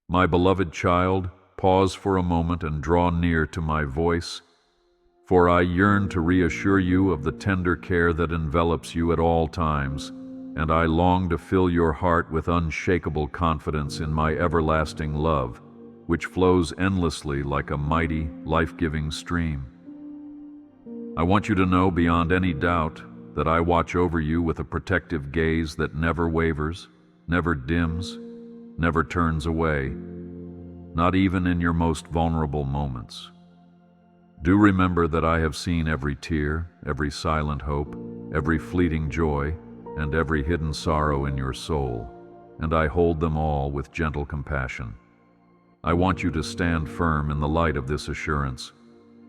My beloved child, pause for a moment and draw near to my voice, for I yearn to reassure you of the tender care that envelops you at all times, and I long to fill your heart with unshakable confidence in my everlasting love, which flows endlessly like a mighty, life-giving stream. I want you to know beyond any doubt that I watch over you with a protective gaze that never wavers, never dims, never turns away, not even in your most vulnerable moments. Do remember that I have seen every tear, every silent hope, every fleeting joy, and every hidden sorrow in your soul, and I hold them all with gentle compassion. I want you to stand firm in the light of this assurance.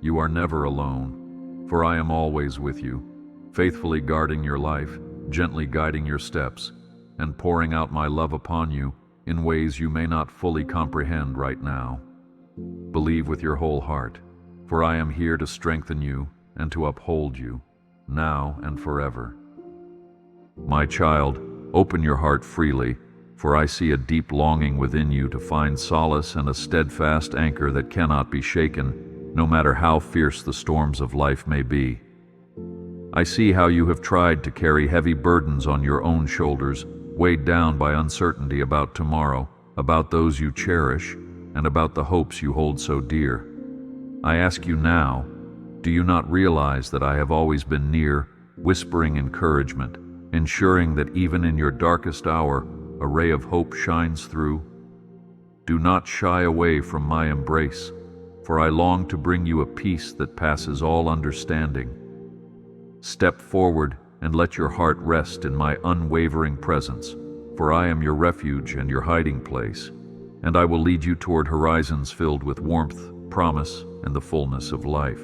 You are never alone, for I am always with you, faithfully guarding your life, gently guiding your steps, and pouring out my love upon you in ways you may not fully comprehend right now. Believe with your whole heart, for I am here to strengthen you and to uphold you, now and forever. My child, open your heart freely, for I see a deep longing within you to find solace and a steadfast anchor that cannot be shaken, no matter how fierce the storms of life may be. I see how you have tried to carry heavy burdens on your own shoulders, weighed down by uncertainty about tomorrow, about those you cherish, and about the hopes you hold so dear. I ask you now, do you not realize that I have always been near, whispering encouragement, ensuring that even in your darkest hour, a ray of hope shines through? Do not shy away from my embrace, for I long to bring you a peace that passes all understanding. Step forward and let your heart rest in my unwavering presence, for I am your refuge and your hiding place, and I will lead you toward horizons filled with warmth, promise, and the fullness of life.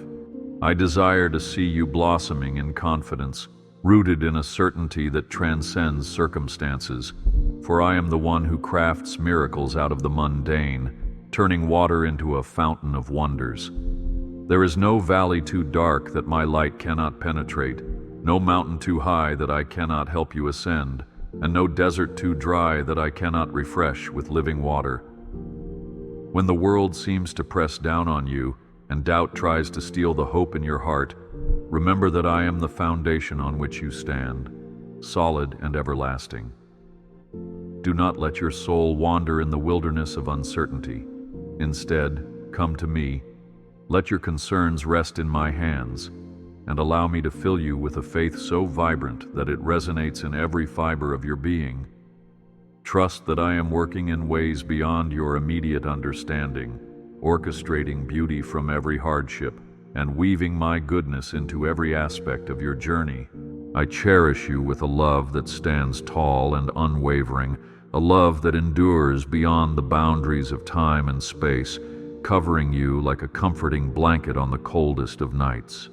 I desire to see you blossoming in confidence, rooted in a certainty that transcends circumstances, for I am the one who crafts miracles out of the mundane, turning water into a fountain of wonders. There is no valley too dark that my light cannot penetrate, no mountain too high that I cannot help you ascend, and no desert too dry that I cannot refresh with living water. When the world seems to press down on you, and doubt tries to steal the hope in your heart, remember that I am the foundation on which you stand, solid and everlasting. Do not let your soul wander in the wilderness of uncertainty. Instead, come to me, let your concerns rest in my hands, and allow me to fill you with a faith so vibrant that it resonates in every fiber of your being. Trust that I am working in ways beyond your immediate understanding, orchestrating beauty from every hardship, and weaving my goodness into every aspect of your journey. I cherish you with a love that stands tall and unwavering, a love that endures beyond the boundaries of time and space, covering you like a comforting blanket on the coldest of nights.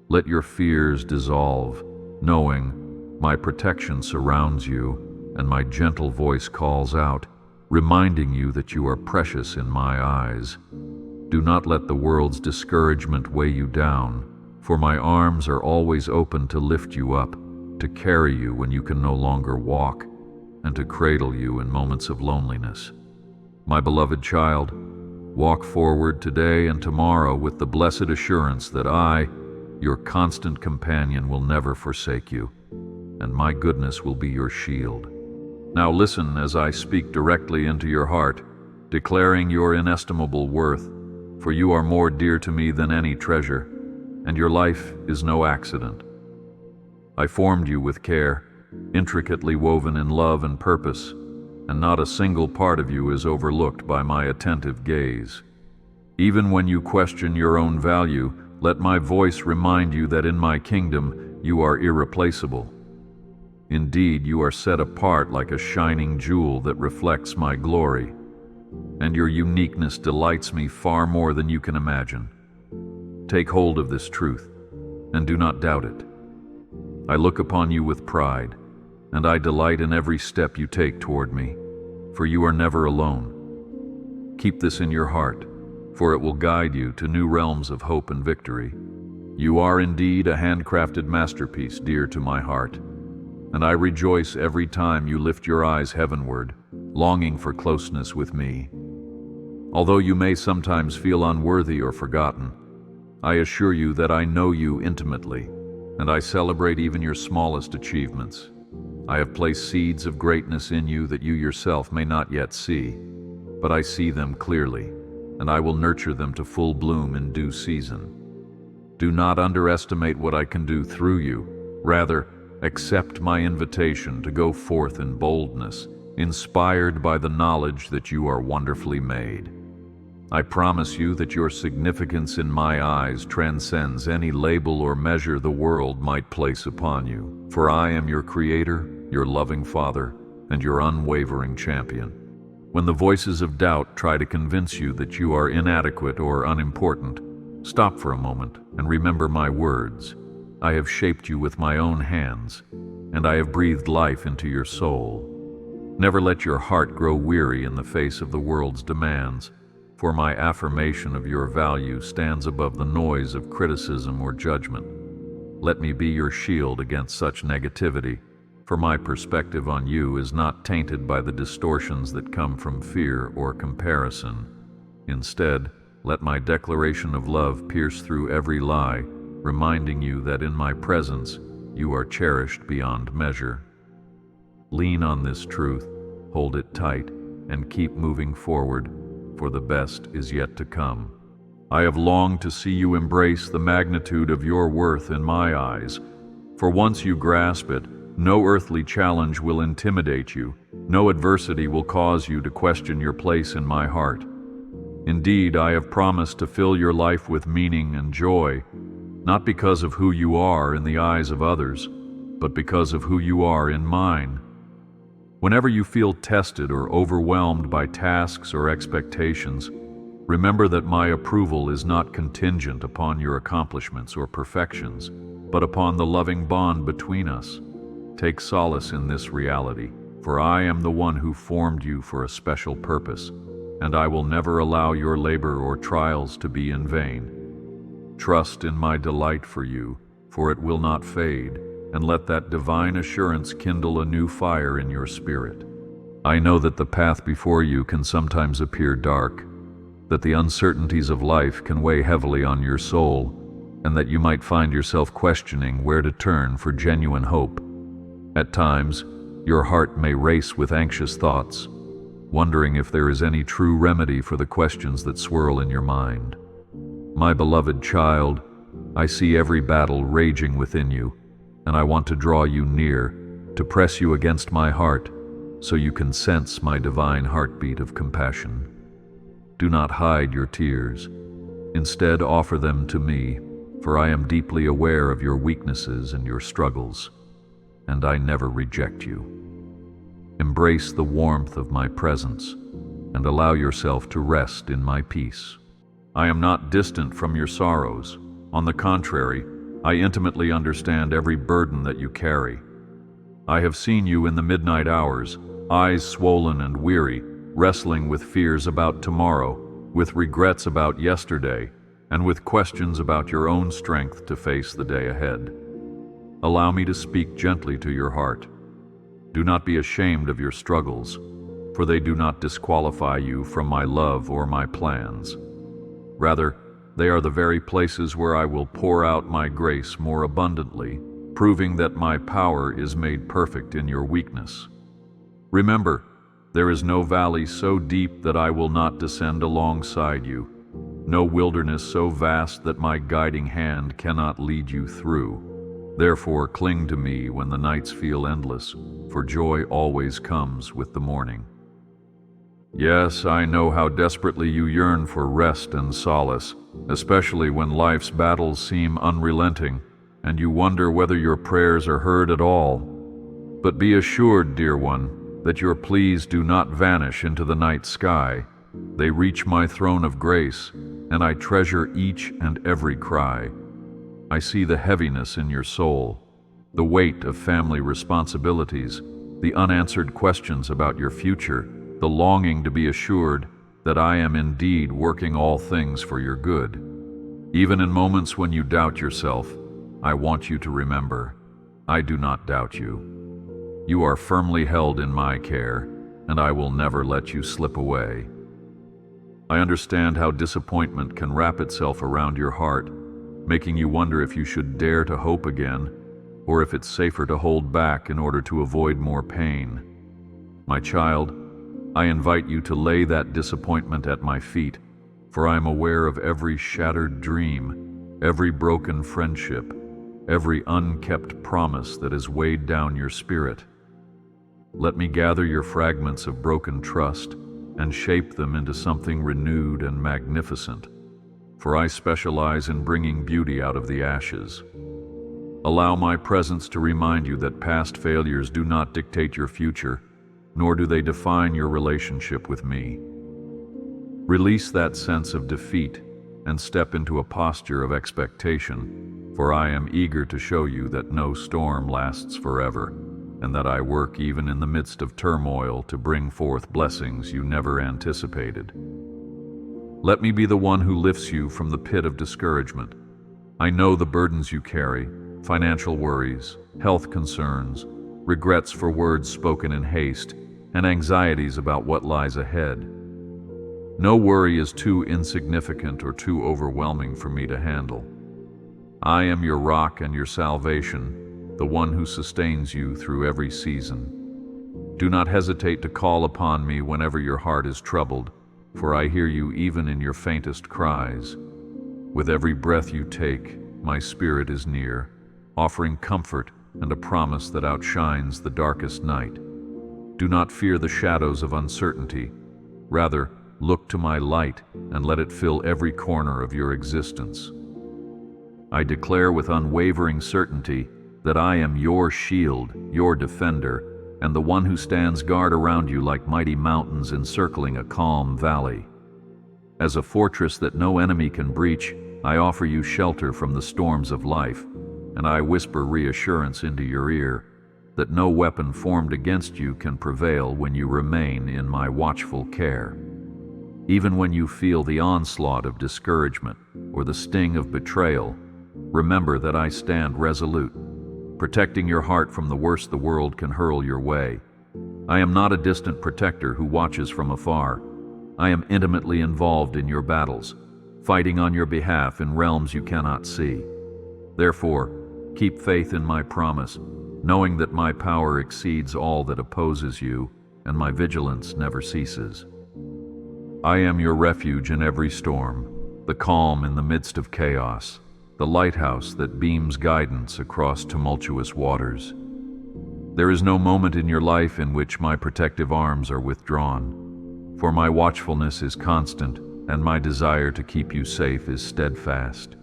Let your fears dissolve, knowing my protection surrounds you, and my gentle voice calls out, reminding you that you are precious in my eyes. Do not let the world's discouragement weigh you down, for my arms are always open to lift you up, to carry you when you can no longer walk, and to cradle you in moments of loneliness. My beloved child, walk forward today and tomorrow with the blessed assurance that I, your constant companion, will never forsake you, and my goodness will be your shield. Now listen as I speak directly into your heart, declaring your inestimable worth, for you are more dear to me than any treasure, and your life is no accident. I formed you with care, intricately woven in love and purpose, and not a single part of you is overlooked by my attentive gaze. Even when you question your own value, let my voice remind you that in my kingdom you are irreplaceable. Indeed, you are set apart like a shining jewel that reflects my glory, and your uniqueness delights me far more than you can imagine. Take hold of this truth, and do not doubt it. I look upon you with pride, and I delight in every step you take toward me, for you are never alone. Keep this in your heart, for it will guide you to new realms of hope and victory. You are indeed a handcrafted masterpiece dear to my heart, and I rejoice every time you lift your eyes heavenward, longing for closeness with me. Although you may sometimes feel unworthy or forgotten, I assure you that I know you intimately, and I celebrate even your smallest achievements. I have placed seeds of greatness in you that you yourself may not yet see, but I see them clearly, and I will nurture them to full bloom in due season. Do not underestimate what I can do through you. Rather, accept my invitation to go forth in boldness, inspired by the knowledge that you are wonderfully made. I promise you that your significance in my eyes transcends any label or measure the world might place upon you, for I am your Creator, your loving Father, and your unwavering champion. When the voices of doubt try to convince you that you are inadequate or unimportant, stop for a moment and remember my words. I have shaped you with my own hands, and I have breathed life into your soul. Never let your heart grow weary in the face of the world's demands, for my affirmation of your value stands above the noise of criticism or judgment. Let me be your shield against such negativity, for my perspective on you is not tainted by the distortions that come from fear or comparison. Instead, let my declaration of love pierce through every lie, reminding you that in my presence you are cherished beyond measure. Lean on this truth, hold it tight, and keep moving forward, for the best is yet to come. I have longed to see you embrace the magnitude of your worth in my eyes, for once you grasp it, no earthly challenge will intimidate you, no adversity will cause you to question your place in my heart. Indeed, I have promised to fill your life with meaning and joy, not because of who you are in the eyes of others, but because of who you are in mine. Whenever you feel tested or overwhelmed by tasks or expectations, remember that my approval is not contingent upon your accomplishments or perfections, but upon the loving bond between us. Take solace in this reality, for I am the one who formed you for a special purpose, and I will never allow your labor or trials to be in vain. Trust in my delight for you, for it will not fade, and let that divine assurance kindle a new fire in your spirit. I know that the path before you can sometimes appear dark, that the uncertainties of life can weigh heavily on your soul, and that you might find yourself questioning where to turn for genuine hope. At times, your heart may race with anxious thoughts, wondering if there is any true remedy for the questions that swirl in your mind. My beloved child, I see every battle raging within you, and I want to draw you near, to press you against my heart, so you can sense my divine heartbeat of compassion. Do not hide your tears. Instead, offer them to me, for I am deeply aware of your weaknesses and your struggles, and I never reject you. Embrace the warmth of my presence, and allow yourself to rest in my peace. I am not distant from your sorrows. On the contrary, I intimately understand every burden that you carry. I have seen you in the midnight hours, eyes swollen and weary, wrestling with fears about tomorrow, with regrets about yesterday, and with questions about your own strength to face the day ahead. Allow me to speak gently to your heart. Do not be ashamed of your struggles, for they do not disqualify you from my love or my plans. Rather, they are the very places where I will pour out my grace more abundantly, proving that my power is made perfect in your weakness. Remember, there is no valley so deep that I will not descend alongside you, no wilderness so vast that my guiding hand cannot lead you through. Therefore, cling to me when the nights feel endless, for joy always comes with the morning. Yes, I know how desperately you yearn for rest and solace, especially when life's battles seem unrelenting, and you wonder whether your prayers are heard at all. But be assured, dear one, that your pleas do not vanish into the night sky. They reach my throne of grace, and I treasure each and every cry. I see the heaviness in your soul, the weight of family responsibilities, the unanswered questions about your future, the longing to be assured that I am indeed working all things for your good. Even in moments when you doubt yourself, I want you to remember, I do not doubt you. You are firmly held in my care, and I will never let you slip away. I understand how disappointment can wrap itself around your heart, making you wonder if you should dare to hope again, or if it's safer to hold back in order to avoid more pain. My child, I invite you to lay that disappointment at my feet, for I am aware of every shattered dream, every broken friendship, every unkept promise that has weighed down your spirit. Let me gather your fragments of broken trust and shape them into something renewed and magnificent, for I specialize in bringing beauty out of the ashes. Allow my presence to remind you that past failures do not dictate your future, nor do they define your relationship with me. Release that sense of defeat and step into a posture of expectation, for I am eager to show you that no storm lasts forever, and that I work even in the midst of turmoil to bring forth blessings you never anticipated. Let me be the one who lifts you from the pit of discouragement. I know the burdens you carry, financial worries, health concerns, regrets for words spoken in haste, and anxieties about what lies ahead. No worry is too insignificant or too overwhelming for me to handle. I am your rock and your salvation, the one who sustains you through every season. Do not hesitate to call upon me whenever your heart is troubled, for I hear you even in your faintest cries. With every breath you take, my spirit is near, offering comfort and a promise that outshines the darkest night. Do not fear the shadows of uncertainty. Rather, look to my light and let it fill every corner of your existence. I declare with unwavering certainty that I am your shield, your defender, and the one who stands guard around you like mighty mountains encircling a calm valley. As a fortress that no enemy can breach, I offer you shelter from the storms of life, and I whisper reassurance into your ear that no weapon formed against you can prevail when you remain in my watchful care. Even when you feel the onslaught of discouragement or the sting of betrayal, remember that I stand resolute, protecting your heart from the worst the world can hurl your way. I am not a distant protector who watches from afar. I am intimately involved in your battles, fighting on your behalf in realms you cannot see. Therefore, keep faith in my promise, knowing that my power exceeds all that opposes you, and my vigilance never ceases. I am your refuge in every storm, the calm in the midst of chaos, the lighthouse that beams guidance across tumultuous waters. There is no moment in your life in which my protective arms are withdrawn, for my watchfulness is constant and my desire to keep you safe is steadfast.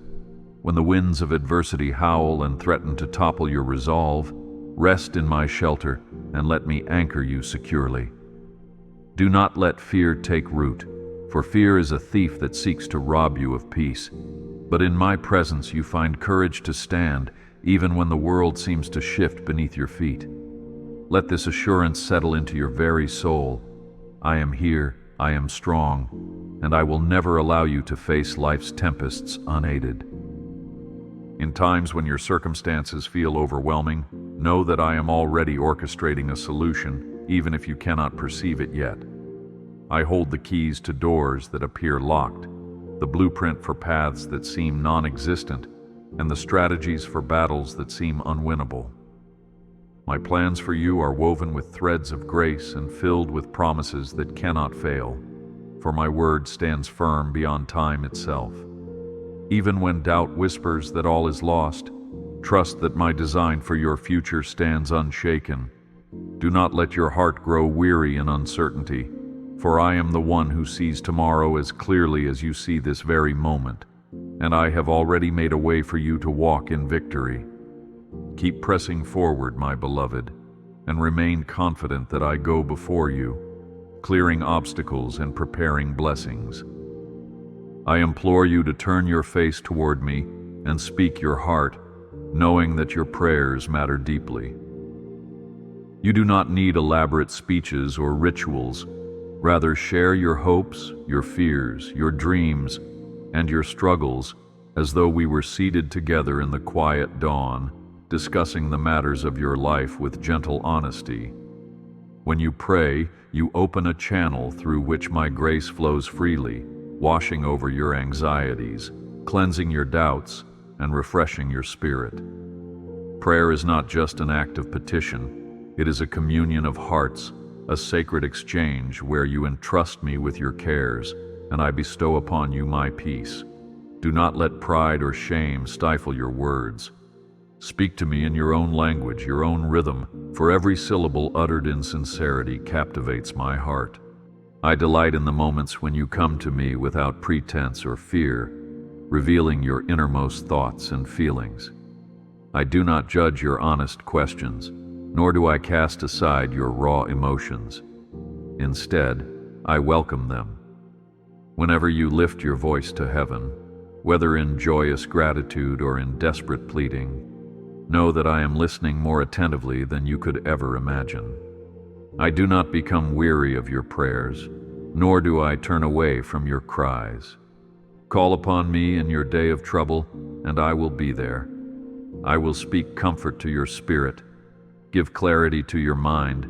When the winds of adversity howl and threaten to topple your resolve, rest in my shelter and let me anchor you securely. Do not let fear take root, for fear is a thief that seeks to rob you of peace. But in my presence you find courage to stand, even when the world seems to shift beneath your feet. Let this assurance settle into your very soul. I am here, I am strong, and I will never allow you to face life's tempests unaided. In times when your circumstances feel overwhelming, know that I am already orchestrating a solution, even if you cannot perceive it yet. I hold the keys to doors that appear locked, the blueprint for paths that seem non-existent, and the strategies for battles that seem unwinnable. My plans for you are woven with threads of grace and filled with promises that cannot fail, for my word stands firm beyond time itself. Even when doubt whispers that all is lost, trust that my design for your future stands unshaken. Do not let your heart grow weary in uncertainty, for I am the one who sees tomorrow as clearly as you see this very moment, and I have already made a way for you to walk in victory. Keep pressing forward, my beloved, and remain confident that I go before you, clearing obstacles and preparing blessings. I implore you to turn your face toward me and speak your heart, knowing that your prayers matter deeply. You do not need elaborate speeches or rituals. Rather, share your hopes, your fears, your dreams, and your struggles as though we were seated together in the quiet dawn, discussing the matters of your life with gentle honesty. When you pray, you open a channel through which my grace flows freely, washing over your anxieties, cleansing your doubts, and refreshing your spirit. Prayer is not just an act of petition, it is a communion of hearts, a sacred exchange where you entrust me with your cares, and I bestow upon you my peace. Do not let pride or shame stifle your words. Speak to me in your own language, your own rhythm, for every syllable uttered in sincerity captivates my heart. I delight in the moments when you come to me without pretense or fear, revealing your innermost thoughts and feelings. I do not judge your honest questions, nor do I cast aside your raw emotions. Instead, I welcome them. Whenever you lift your voice to heaven, whether in joyous gratitude or in desperate pleading, know that I am listening more attentively than you could ever imagine. I do not become weary of your prayers, nor do I turn away from your cries. Call upon me in your day of trouble, and I will be there. I will speak comfort to your spirit, give clarity to your mind,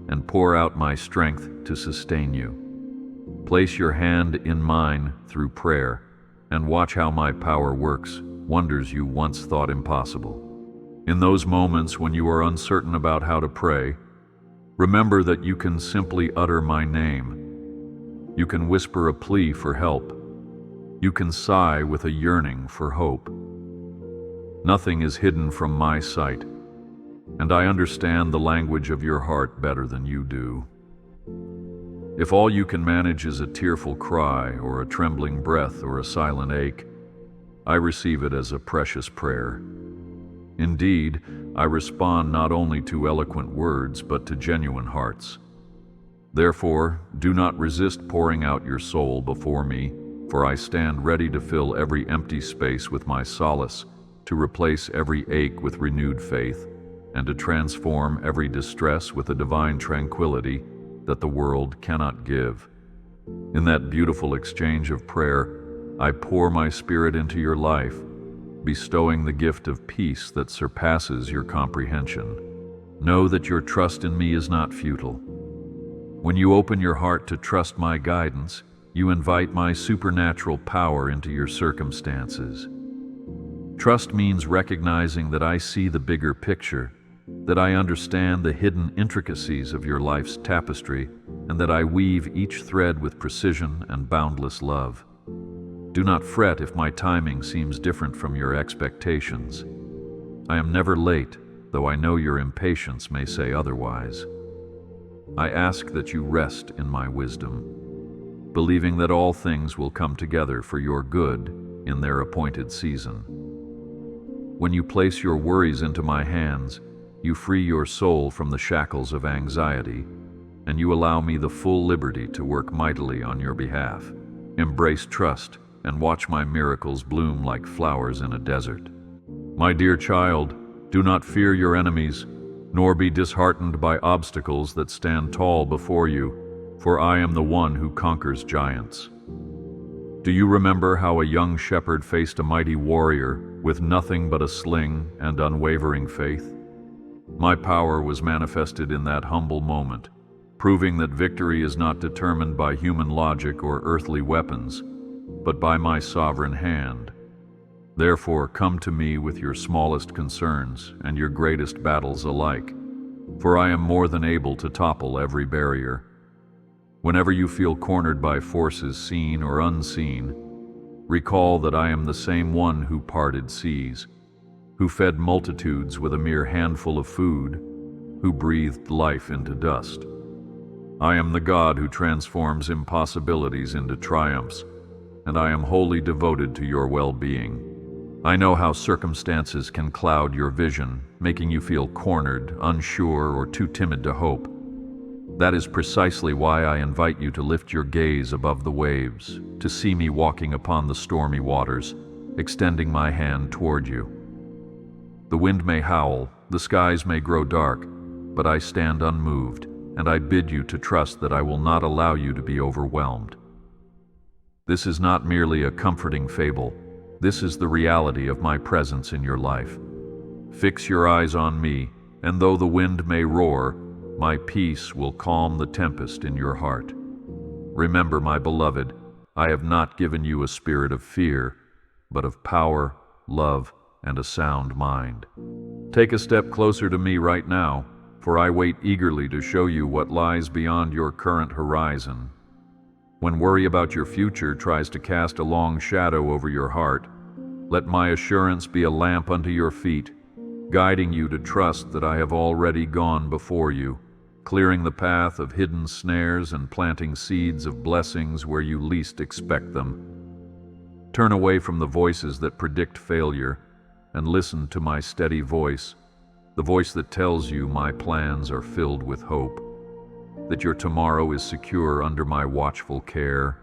and pour out my strength to sustain you. Place your hand in mine through prayer, and watch how my power works wonders you once thought impossible. In those moments when you are uncertain about how to pray, remember that you can simply utter my name. You can whisper a plea for help. You can sigh with a yearning for hope. Nothing is hidden from my sight, and I understand the language of your heart better than you do. If all you can manage is a tearful cry or a trembling breath or a silent ache, I receive it as a precious prayer. Indeed, I respond not only to eloquent words but to genuine hearts. Therefore, do not resist pouring out your soul before me, for I stand ready to fill every empty space with my solace, to replace every ache with renewed faith, and to transform every distress with a divine tranquility that the world cannot give. In that beautiful exchange of prayer, I pour my spirit into your life, bestowing the gift of peace that surpasses your comprehension. Know that your trust in me is not futile. When you open your heart to trust my guidance, you invite my supernatural power into your circumstances. Trust means recognizing that I see the bigger picture, that I understand the hidden intricacies of your life's tapestry, and that I weave each thread with precision and boundless love. Do not fret if my timing seems different from your expectations. I am never late, though I know your impatience may say otherwise. I ask that you rest in my wisdom, believing that all things will come together for your good in their appointed season. When you place your worries into my hands, you free your soul from the shackles of anxiety, and you allow me the full liberty to work mightily on your behalf. Embrace trust and watch my miracles bloom like flowers in a desert. My dear child, do not fear your enemies, nor be disheartened by obstacles that stand tall before you, for I am the one who conquers giants. Do you remember how a young shepherd faced a mighty warrior with nothing but a sling and unwavering faith? My power was manifested in that humble moment, proving that victory is not determined by human logic or earthly weapons, but by my sovereign hand. Therefore, come to me with your smallest concerns and your greatest battles alike, for I am more than able to topple every barrier. Whenever you feel cornered by forces seen or unseen, recall that I am the same one who parted seas, who fed multitudes with a mere handful of food, who breathed life into dust. I am the God who transforms impossibilities into triumphs, and I am wholly devoted to your well-being. I know how circumstances can cloud your vision, making you feel cornered, unsure, or too timid to hope. That is precisely why I invite you to lift your gaze above the waves, to see me walking upon the stormy waters, extending my hand toward you. The wind may howl, the skies may grow dark, but I stand unmoved, and I bid you to trust that I will not allow you to be overwhelmed. This is not merely a comforting fable. This is the reality of my presence in your life. Fix your eyes on me, and though the wind may roar, my peace will calm the tempest in your heart. Remember, my beloved, I have not given you a spirit of fear, but of power, love, and a sound mind. Take a step closer to me right now, for I wait eagerly to show you what lies beyond your current horizon. When worry about your future tries to cast a long shadow over your heart, let my assurance be a lamp unto your feet, guiding you to trust that I have already gone before you, clearing the path of hidden snares and planting seeds of blessings where you least expect them. Turn away from the voices that predict failure and listen to my steady voice, the voice that tells you my plans are filled with hope, that your tomorrow is secure under my watchful care,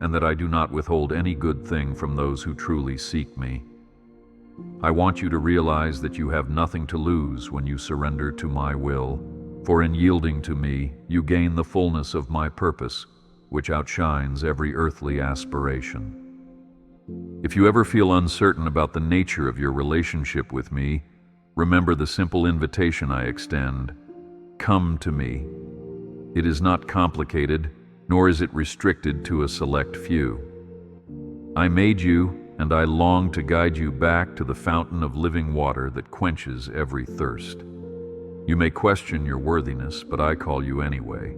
and that I do not withhold any good thing from those who truly seek me. I want you to realize that you have nothing to lose when you surrender to my will, for in yielding to me, you gain the fullness of my purpose, which outshines every earthly aspiration. If you ever feel uncertain about the nature of your relationship with me, remember the simple invitation I extend. Come to me. It is not complicated, nor is it restricted to a select few. I made you, and I long to guide you back to the fountain of living water that quenches every thirst. You may question your worthiness, but I call you anyway.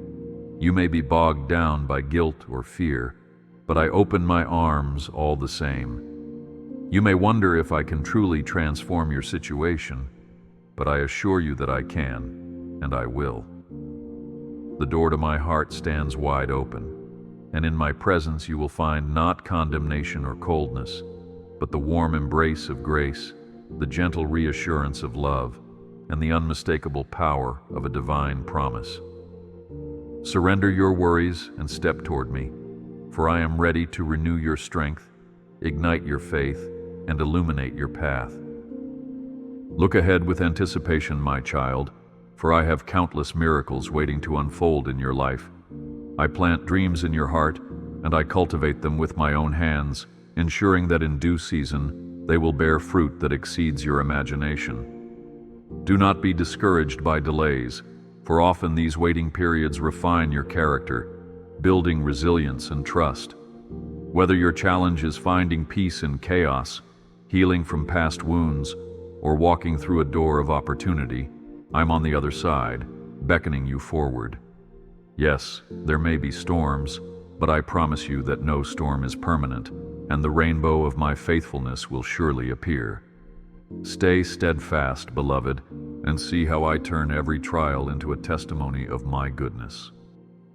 You may be bogged down by guilt or fear, but I open my arms all the same. You may wonder if I can truly transform your situation, but I assure you that I can, and I will. The door to my heart stands wide open, and in my presence you will find not condemnation or coldness, but the warm embrace of grace, the gentle reassurance of love, and the unmistakable power of a divine promise. Surrender your worries and step toward me, for I am ready to renew your strength, ignite your faith, and illuminate your path. Look ahead with anticipation, my child, for I have countless miracles waiting to unfold in your life. I plant dreams in your heart, and I cultivate them with my own hands, ensuring that in due season they will bear fruit that exceeds your imagination. Do not be discouraged by delays, for often these waiting periods refine your character, building resilience and trust. Whether your challenge is finding peace in chaos, healing from past wounds, or walking through a door of opportunity, I'm on the other side, beckoning you forward. Yes, there may be storms, but I promise you that no storm is permanent, and the rainbow of my faithfulness will surely appear. Stay steadfast, beloved, and see how I turn every trial into a testimony of my goodness.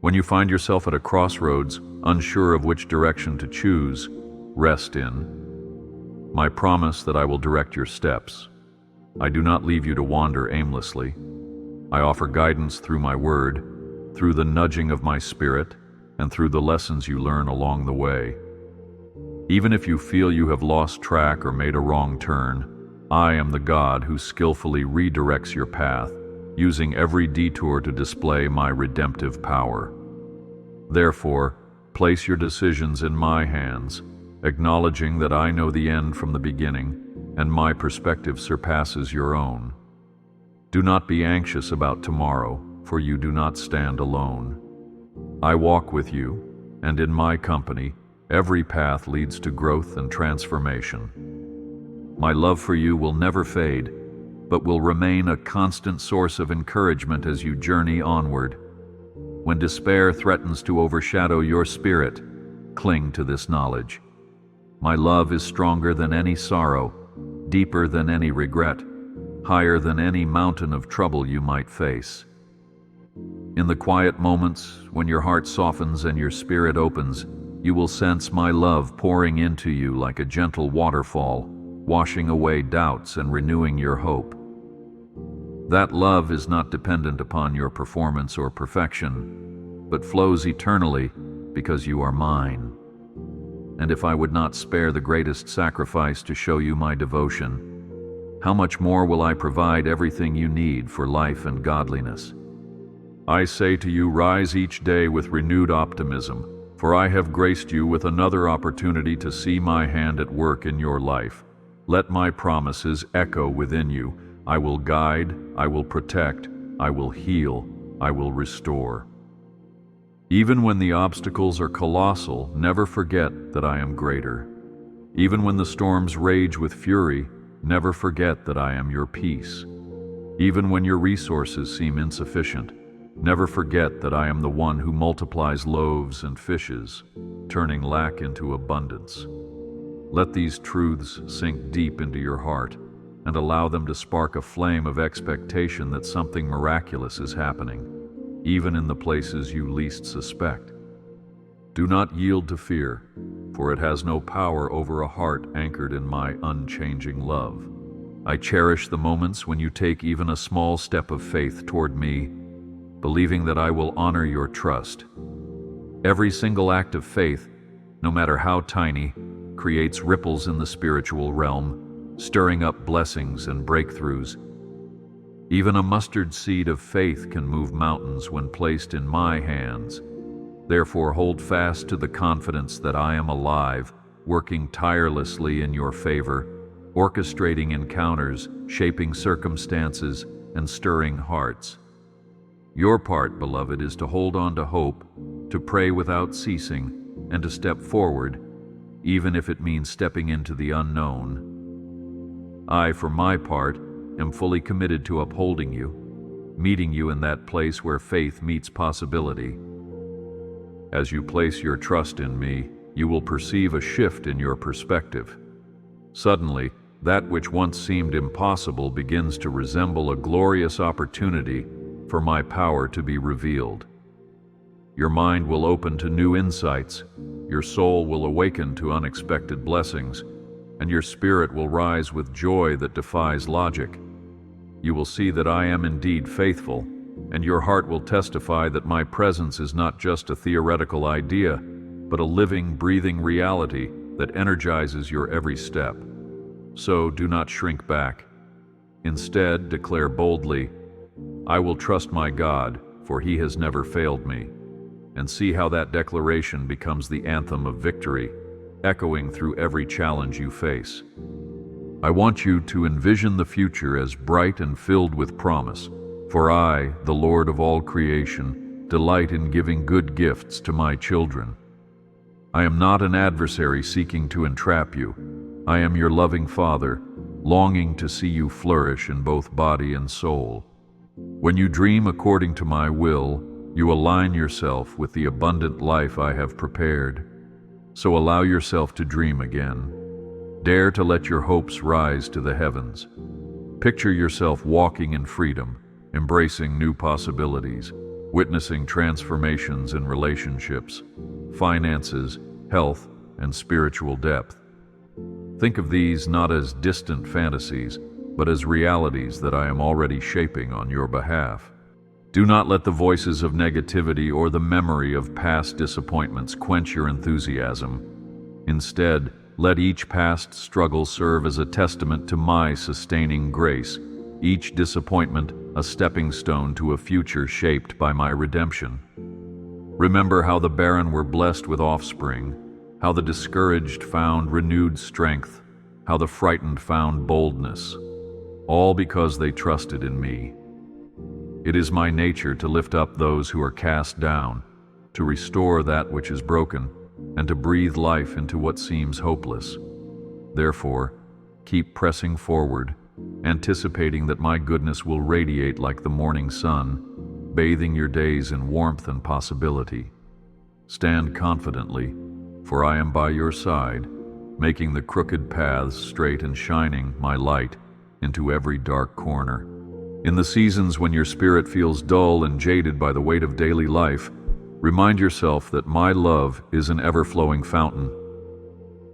When you find yourself at a crossroads, unsure of which direction to choose, rest in my promise that I will direct your steps. I do not leave you to wander aimlessly. I offer guidance through my word, through the nudging of my spirit, and through the lessons you learn along the way. Even if you feel you have lost track or made a wrong turn, I am the God who skillfully redirects your path, using every detour to display my redemptive power. Therefore, place your decisions in my hands, acknowledging that I know the end from the beginning, and my perspective surpasses your own. Do not be anxious about tomorrow, for you do not stand alone. I walk with you, and in my company, every path leads to growth and transformation. My love for you will never fade, but will remain a constant source of encouragement as you journey onward. When despair threatens to overshadow your spirit, cling to this knowledge. My love is stronger than any sorrow, deeper than any regret, higher than any mountain of trouble you might face. In the quiet moments, when your heart softens and your spirit opens, you will sense my love pouring into you like a gentle waterfall, washing away doubts and renewing your hope. That love is not dependent upon your performance or perfection, but flows eternally because you are mine. And if I would not spare the greatest sacrifice to show you my devotion, how much more will I provide everything you need for life and godliness? I say to you, rise each day with renewed optimism, for I have graced you with another opportunity to see my hand at work in your life. Let my promises echo within you. I will guide, I will protect, I will heal, I will restore. Even when the obstacles are colossal, never forget that I am greater. Even when the storms rage with fury, never forget that I am your peace. Even when your resources seem insufficient, never forget that I am the one who multiplies loaves and fishes, turning lack into abundance. Let these truths sink deep into your heart and allow them to spark a flame of expectation that something miraculous is happening, even in the places you least suspect. Do not yield to fear, for it has no power over a heart anchored in my unchanging love. I cherish the moments when you take even a small step of faith toward me, believing that I will honor your trust. Every single act of faith, no matter how tiny, creates ripples in the spiritual realm, stirring up blessings and breakthroughs. Even a mustard seed of faith can move mountains when placed in my hands. Therefore, hold fast to the confidence that I am alive, working tirelessly in your favor, orchestrating encounters, shaping circumstances, and stirring hearts. Your part, beloved, is to hold on to hope, to pray without ceasing, and to step forward, even if it means stepping into the unknown. I, for my part, am fully committed to upholding you, meeting you in that place where faith meets possibility. As you place your trust in me, you will perceive a shift in your perspective. Suddenly, that which once seemed impossible begins to resemble a glorious opportunity for my power to be revealed. Your mind will open to new insights, your soul will awaken to unexpected blessings, and your spirit will rise with joy that defies logic. You will see that I am indeed faithful, and your heart will testify that my presence is not just a theoretical idea, but a living, breathing reality that energizes your every step. So do not shrink back. Instead, declare boldly, I will trust my God, for he has never failed me. And see how that declaration becomes the anthem of victory, echoing through every challenge you face. I want you to envision the future as bright and filled with promise, for I, the Lord of all creation, delight in giving good gifts to my children. I am not an adversary seeking to entrap you. I am your loving Father, longing to see you flourish in both body and soul. When you dream according to my will, you align yourself with the abundant life I have prepared. So allow yourself to dream again. Dare to let your hopes rise to the heavens. Picture yourself walking in freedom, embracing new possibilities, witnessing transformations in relationships, finances, health, and spiritual depth. Think of these not as distant fantasies, but as realities that I am already shaping on your behalf. Do not let the voices of negativity or the memory of past disappointments quench your enthusiasm. Instead, let each past struggle serve as a testament to my sustaining grace, each disappointment a stepping stone to a future shaped by my redemption. Remember how the barren were blessed with offspring, how the discouraged found renewed strength, how the frightened found boldness, all because they trusted in me. It is my nature to lift up those who are cast down, to restore that which is broken, and to breathe life into what seems hopeless. Therefore, keep pressing forward, anticipating that my goodness will radiate like the morning sun, bathing your days in warmth and possibility. Stand confidently, for I am by your side, making the crooked paths straight and shining my light into every dark corner. In the seasons when your spirit feels dull and jaded by the weight of daily life, remind yourself that my love is an ever-flowing fountain.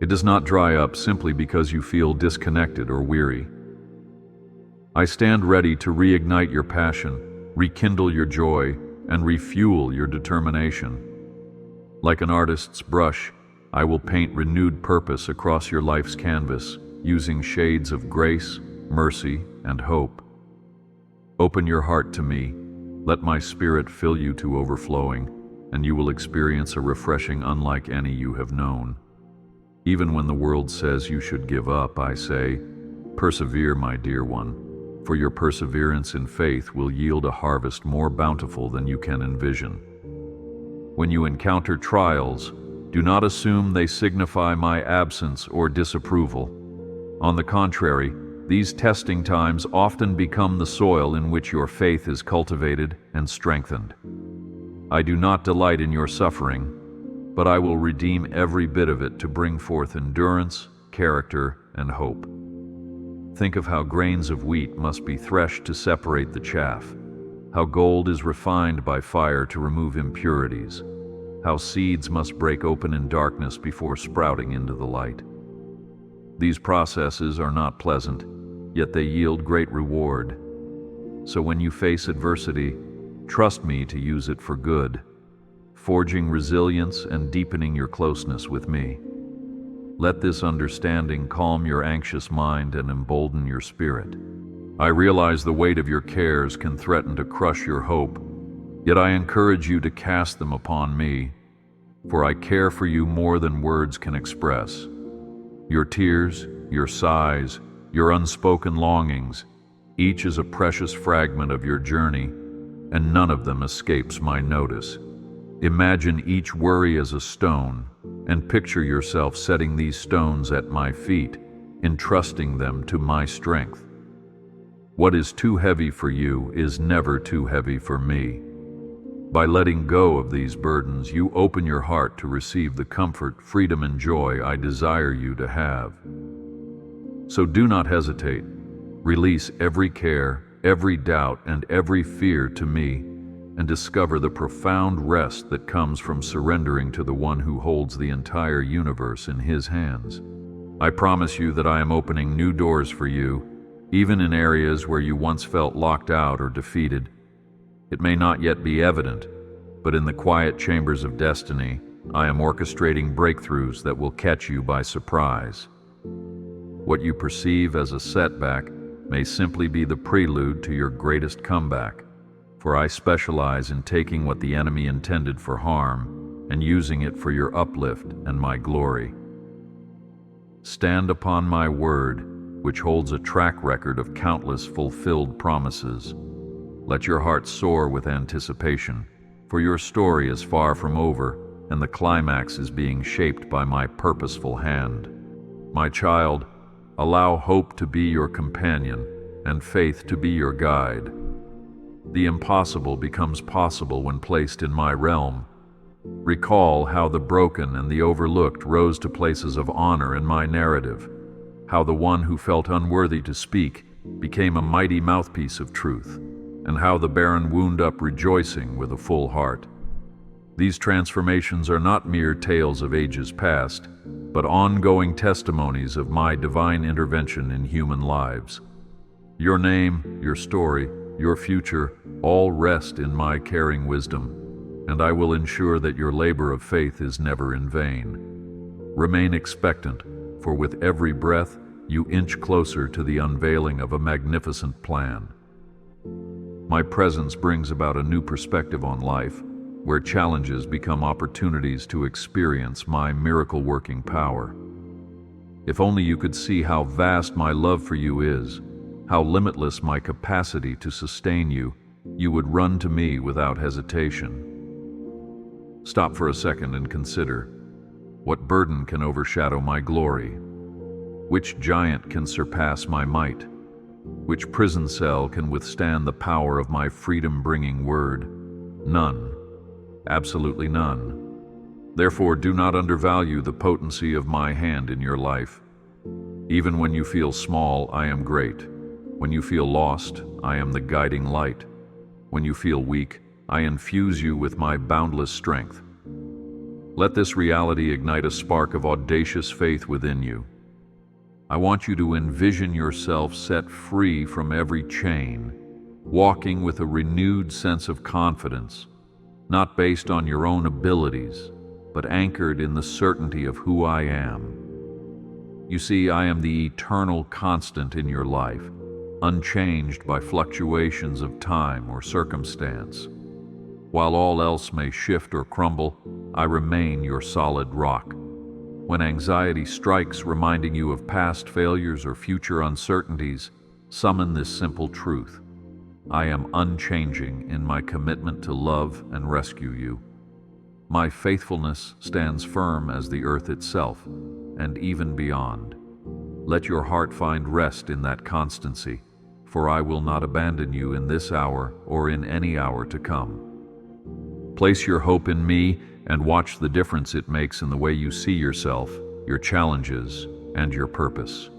It does not dry up simply because you feel disconnected or weary. I stand ready to reignite your passion, rekindle your joy, and refuel your determination. Like an artist's brush, I will paint renewed purpose across your life's canvas, using shades of grace, mercy, and hope. Open your heart to me, let my spirit fill you to overflowing, and you will experience a refreshing unlike any you have known. Even when the world says you should give up, I say, persevere, my dear one, for your perseverance in faith will yield a harvest more bountiful than you can envision. When you encounter trials, do not assume they signify my absence or disapproval. On the contrary, these testing times often become the soil in which your faith is cultivated and strengthened. I do not delight in your suffering, but I will redeem every bit of it to bring forth endurance, character, and hope. Think of how grains of wheat must be threshed to separate the chaff, how gold is refined by fire to remove impurities, how seeds must break open in darkness before sprouting into the light. These processes are not pleasant, yet they yield great reward. So when you face adversity, trust me to use it for good, forging resilience and deepening your closeness with me. Let this understanding calm your anxious mind and embolden your spirit. I realize the weight of your cares can threaten to crush your hope, yet I encourage you to cast them upon me, for I care for you more than words can express. Your tears, your sighs, your unspoken longings, each is a precious fragment of your journey, and none of them escapes my notice. Imagine each worry as a stone, and picture yourself setting these stones at my feet, entrusting them to my strength. What is too heavy for you is never too heavy for me. By letting go of these burdens, you open your heart to receive the comfort, freedom, and joy I desire you to have. So do not hesitate. Release every care, every doubt, and every fear to me, and discover the profound rest that comes from surrendering to the one who holds the entire universe in his hands. I promise you that I am opening new doors for you, even in areas where you once felt locked out or defeated. It may not yet be evident, but in the quiet chambers of destiny, I am orchestrating breakthroughs that will catch you by surprise. What you perceive as a setback may simply be the prelude to your greatest comeback, for I specialize in taking what the enemy intended for harm and using it for your uplift and my glory. Stand upon my word, which holds a track record of countless fulfilled promises. Let your heart soar with anticipation, for your story is far from over, and the climax is being shaped by my purposeful hand. My child, allow hope to be your companion and faith to be your guide. The impossible becomes possible when placed in my realm. Recall how the broken and the overlooked rose to places of honor in my narrative, how the one who felt unworthy to speak became a mighty mouthpiece of truth, and how the barren wound up rejoicing with a full heart. These transformations are not mere tales of ages past, but ongoing testimonies of my divine intervention in human lives. Your name, your story, your future, all rest in my caring wisdom, and I will ensure that your labor of faith is never in vain. Remain expectant, for with every breath, you inch closer to the unveiling of a magnificent plan. My presence brings about a new perspective on life, where challenges become opportunities to experience my miracle-working power. If only you could see how vast my love for you is, how limitless my capacity to sustain you, you would run to me without hesitation. Stop for a second and consider, what burden can overshadow my glory? Which giant can surpass my might? Which prison cell can withstand the power of my freedom-bringing word? None. Absolutely none. Therefore, do not undervalue the potency of my hand in your life. Even when you feel small, I am great. When you feel lost, I am the guiding light. When you feel weak, I infuse you with my boundless strength. Let this reality ignite a spark of audacious faith within you. I want you to envision yourself set free from every chain, walking with a renewed sense of confidence, not based on your own abilities, but anchored in the certainty of who I am. You see, I am the eternal constant in your life, unchanged by fluctuations of time or circumstance. While all else may shift or crumble, I remain your solid rock. When anxiety strikes, reminding you of past failures or future uncertainties, summon this simple truth. I am unchanging in my commitment to love and rescue you. My faithfulness stands firm as the earth itself, and even beyond. Let your heart find rest in that constancy, for I will not abandon you in this hour or in any hour to come. Place your hope in me and watch the difference it makes in the way you see yourself, your challenges, and your purpose.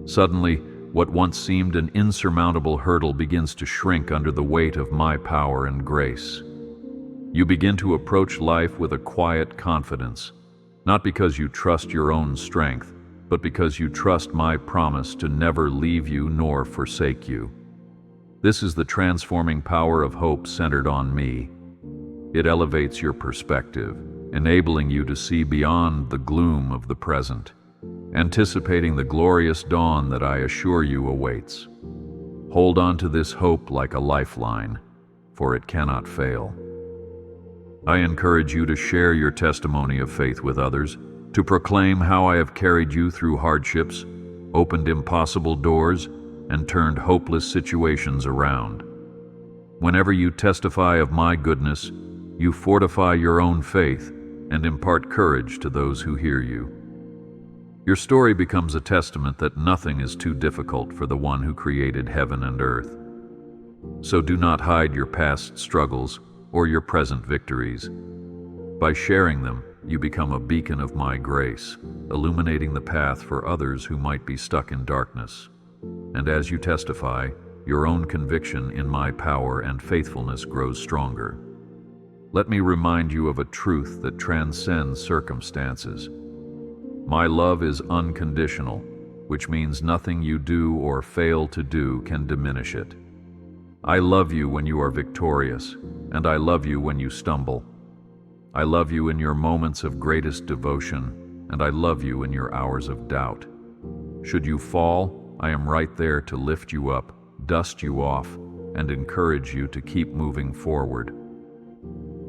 Suddenly, what once seemed an insurmountable hurdle begins to shrink under the weight of my power and grace. You begin to approach life with a quiet confidence, not because you trust your own strength, but because you trust my promise to never leave you nor forsake you. This is the transforming power of hope centered on me. It elevates your perspective, enabling you to see beyond the gloom of the present, anticipating the glorious dawn that I assure you awaits. Hold on to this hope like a lifeline, for it cannot fail. I encourage you to share your testimony of faith with others, to proclaim how I have carried you through hardships, opened impossible doors, and turned hopeless situations around. Whenever you testify of my goodness, you fortify your own faith and impart courage to those who hear you. Your story becomes a testament that nothing is too difficult for the one who created heaven and earth. So do not hide your past struggles or your present victories. By sharing them, you become a beacon of my grace, illuminating the path for others who might be stuck in darkness. And as you testify, your own conviction in my power and faithfulness grows stronger. Let me remind you of a truth that transcends circumstances. My love is unconditional, which means nothing you do or fail to do can diminish it. I love you when you are victorious, and I love you when you stumble. I love you in your moments of greatest devotion, and I love you in your hours of doubt. Should you fall, I am right there to lift you up, dust you off, and encourage you to keep moving forward.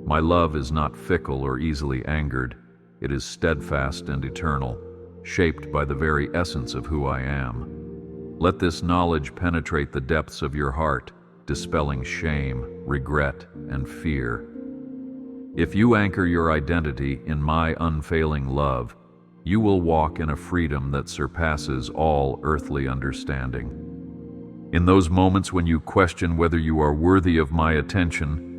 My love is not fickle or easily angered. It is steadfast and eternal, shaped by the very essence of who I am. Let this knowledge penetrate the depths of your heart, dispelling shame, regret, and fear. If you anchor your identity in my unfailing love, you will walk in a freedom that surpasses all earthly understanding. In those moments when you question whether you are worthy of my attention,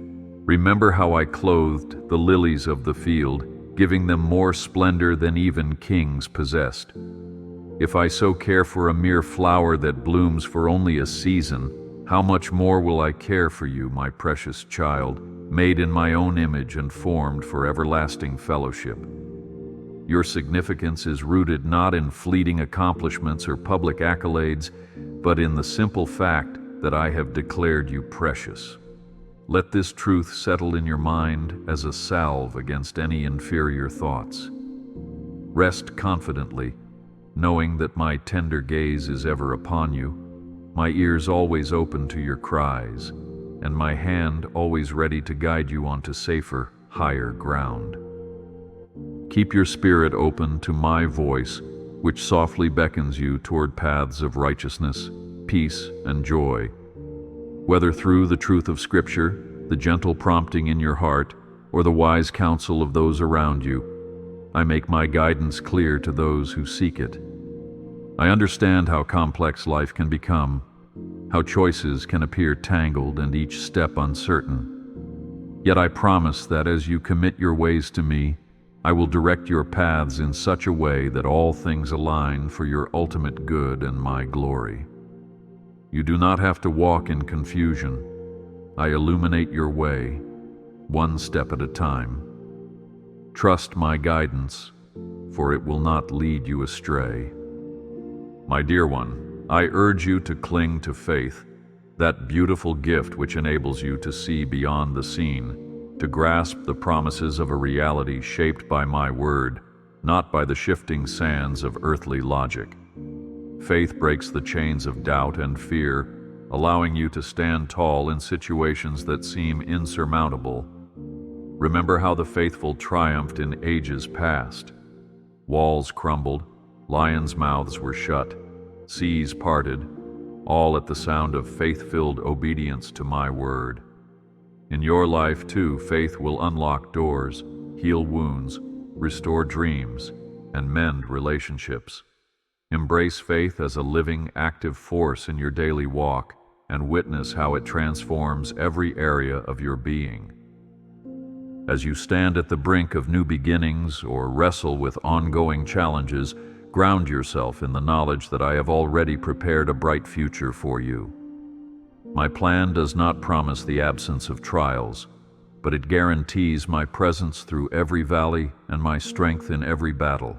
remember how I clothed the lilies of the field, giving them more splendor than even kings possessed. If I so care for a mere flower that blooms for only a season, how much more will I care for you, my precious child, made in my own image and formed for everlasting fellowship. Your significance is rooted not in fleeting accomplishments or public accolades, but in the simple fact that I have declared you precious. Let this truth settle in your mind as a salve against any inferior thoughts. Rest confidently, knowing that my tender gaze is ever upon you, my ears always open to your cries, and my hand always ready to guide you onto safer, higher ground. Keep your spirit open to my voice, which softly beckons you toward paths of righteousness, peace, and joy. Whether through the truth of Scripture, the gentle prompting in your heart, or the wise counsel of those around you, I make my guidance clear to those who seek it. I understand how complex life can become, how choices can appear tangled and each step uncertain. Yet I promise that as you commit your ways to me, I will direct your paths in such a way that all things align for your ultimate good and my glory. You do not have to walk in confusion. I illuminate your way, one step at a time. Trust my guidance, for it will not lead you astray. My dear one, I urge you to cling to faith, that beautiful gift which enables you to see beyond the seen, to grasp the promises of a reality shaped by my word, not by the shifting sands of earthly logic. Faith breaks the chains of doubt and fear, allowing you to stand tall in situations that seem insurmountable. Remember how the faithful triumphed in ages past. Walls crumbled, lions' mouths were shut, seas parted, all at the sound of faith-filled obedience to my word. In your life, too, faith will unlock doors, heal wounds, restore dreams, and mend relationships. Embrace faith as a living, active force in your daily walk and witness how it transforms every area of your being. As you stand at the brink of new beginnings or wrestle with ongoing challenges, ground yourself in the knowledge that I have already prepared a bright future for you. My plan does not promise the absence of trials, but it guarantees my presence through every valley and my strength in every battle.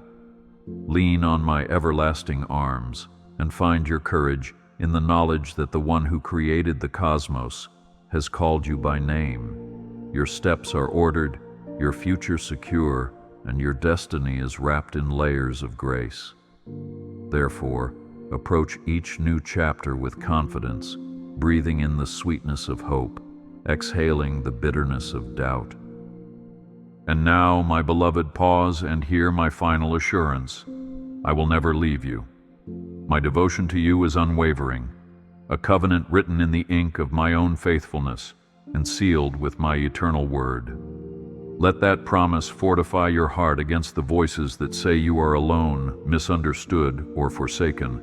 Lean on my everlasting arms and find your courage in the knowledge that the one who created the cosmos has called you by name. Your steps are ordered, your future secure, and your destiny is wrapped in layers of grace. Therefore, approach each new chapter with confidence, breathing in the sweetness of hope, exhaling the bitterness of doubt. And now, my beloved, pause and hear my final assurance. I will never leave you. My devotion to you is unwavering, a covenant written in the ink of my own faithfulness and sealed with my eternal word. Let that promise fortify your heart against the voices that say you are alone, misunderstood, or forsaken.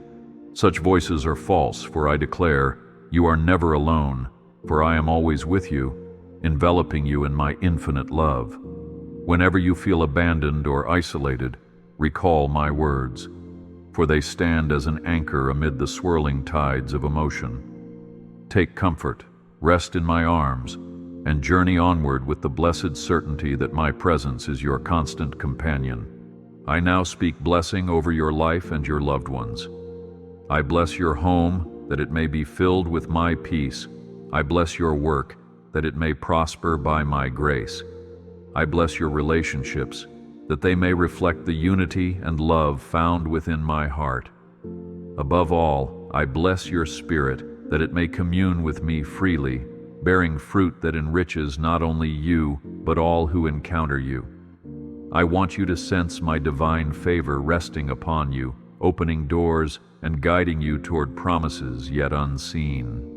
Such voices are false, for I declare, you are never alone, for I am always with you, enveloping you in my infinite love. Whenever you feel abandoned or isolated, recall my words, for they stand as an anchor amid the swirling tides of emotion. Take comfort, rest in my arms, and journey onward with the blessed certainty that my presence is your constant companion. I now speak blessing over your life and your loved ones. I bless your home, that it may be filled with my peace. I bless your work, that it may prosper by my grace. I bless your relationships, that they may reflect the unity and love found within my heart. Above all, I bless your spirit, that it may commune with me freely, bearing fruit that enriches not only you, but all who encounter you. I want you to sense my divine favor resting upon you, opening doors and guiding you toward promises yet unseen.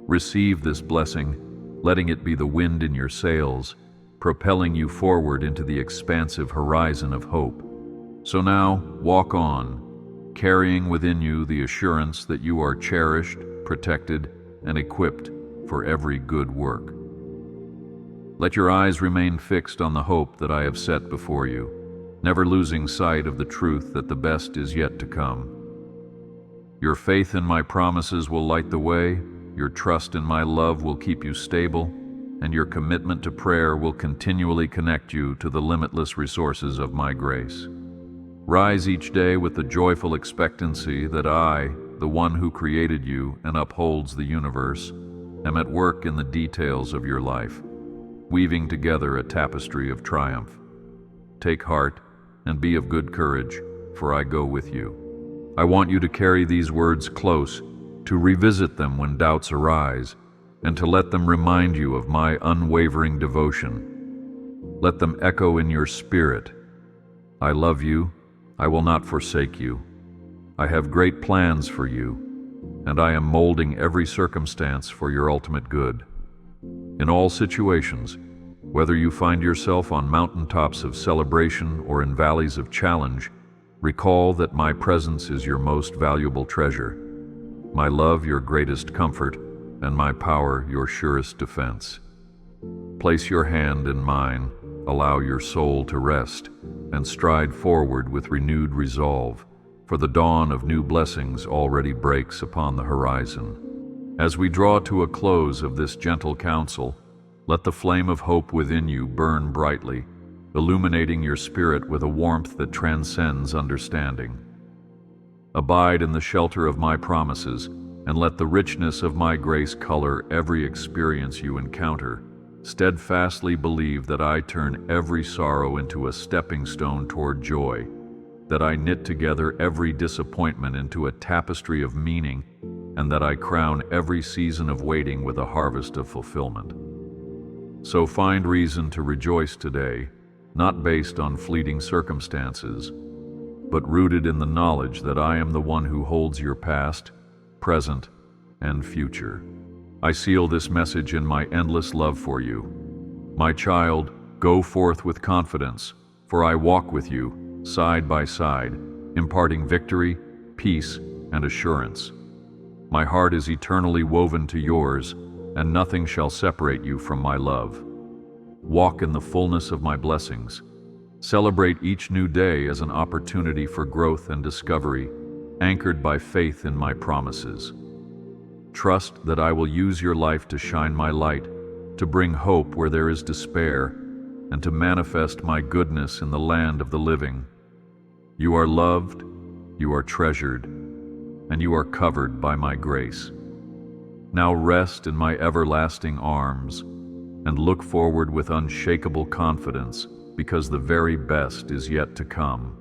Receive this blessing, letting it be the wind in your sails, propelling you forward into the expansive horizon of hope. So now, walk on, carrying within you the assurance that you are cherished, protected, and equipped for every good work. Let your eyes remain fixed on the hope that I have set before you, never losing sight of the truth that the best is yet to come. Your faith in my promises will light the way, your trust in my love will keep you stable, and your commitment to prayer will continually connect you to the limitless resources of my grace. Rise each day with the joyful expectancy that I, the one who created you and upholds the universe, am at work in the details of your life, weaving together a tapestry of triumph. Take heart and be of good courage, for I go with you. I want you to carry these words close, to revisit them when doubts arise, and to let them remind you of my unwavering devotion. Let them echo in your spirit. I love you. I will not forsake you. I have great plans for you, and I am molding every circumstance for your ultimate good. In all situations, whether you find yourself on mountaintops of celebration or in valleys of challenge, recall that my presence is your most valuable treasure, my love your greatest comfort, and my power your surest defense. Place your hand in mine, allow your soul to rest, and stride forward with renewed resolve, for the dawn of new blessings already breaks upon the horizon. As we draw to a close of this gentle counsel, let the flame of hope within you burn brightly, illuminating your spirit with a warmth that transcends understanding. Abide in the shelter of my promises, and let the richness of my grace color every experience you encounter. Steadfastly believe that I turn every sorrow into a stepping stone toward joy, that I knit together every disappointment into a tapestry of meaning, and that I crown every season of waiting with a harvest of fulfillment. So find reason to rejoice today, not based on fleeting circumstances, but rooted in the knowledge that I am the one who holds your past, present, and future. I seal this message in my endless love for you. My child, Go forth with confidence, for I walk with you, side by side, imparting victory, peace, and assurance. My heart is eternally woven to yours, and nothing shall separate you from my love. Walk in the fullness of my blessings. Celebrate each new day as an opportunity for growth and discovery, anchored by faith in my promises. Trust that I will use your life to shine my light, to bring hope where there is despair, and to manifest my goodness in the land of the living. You are loved, you are treasured, and you are covered by my grace. Now rest in my everlasting arms and look forward with unshakable confidence, because the very best is yet to come.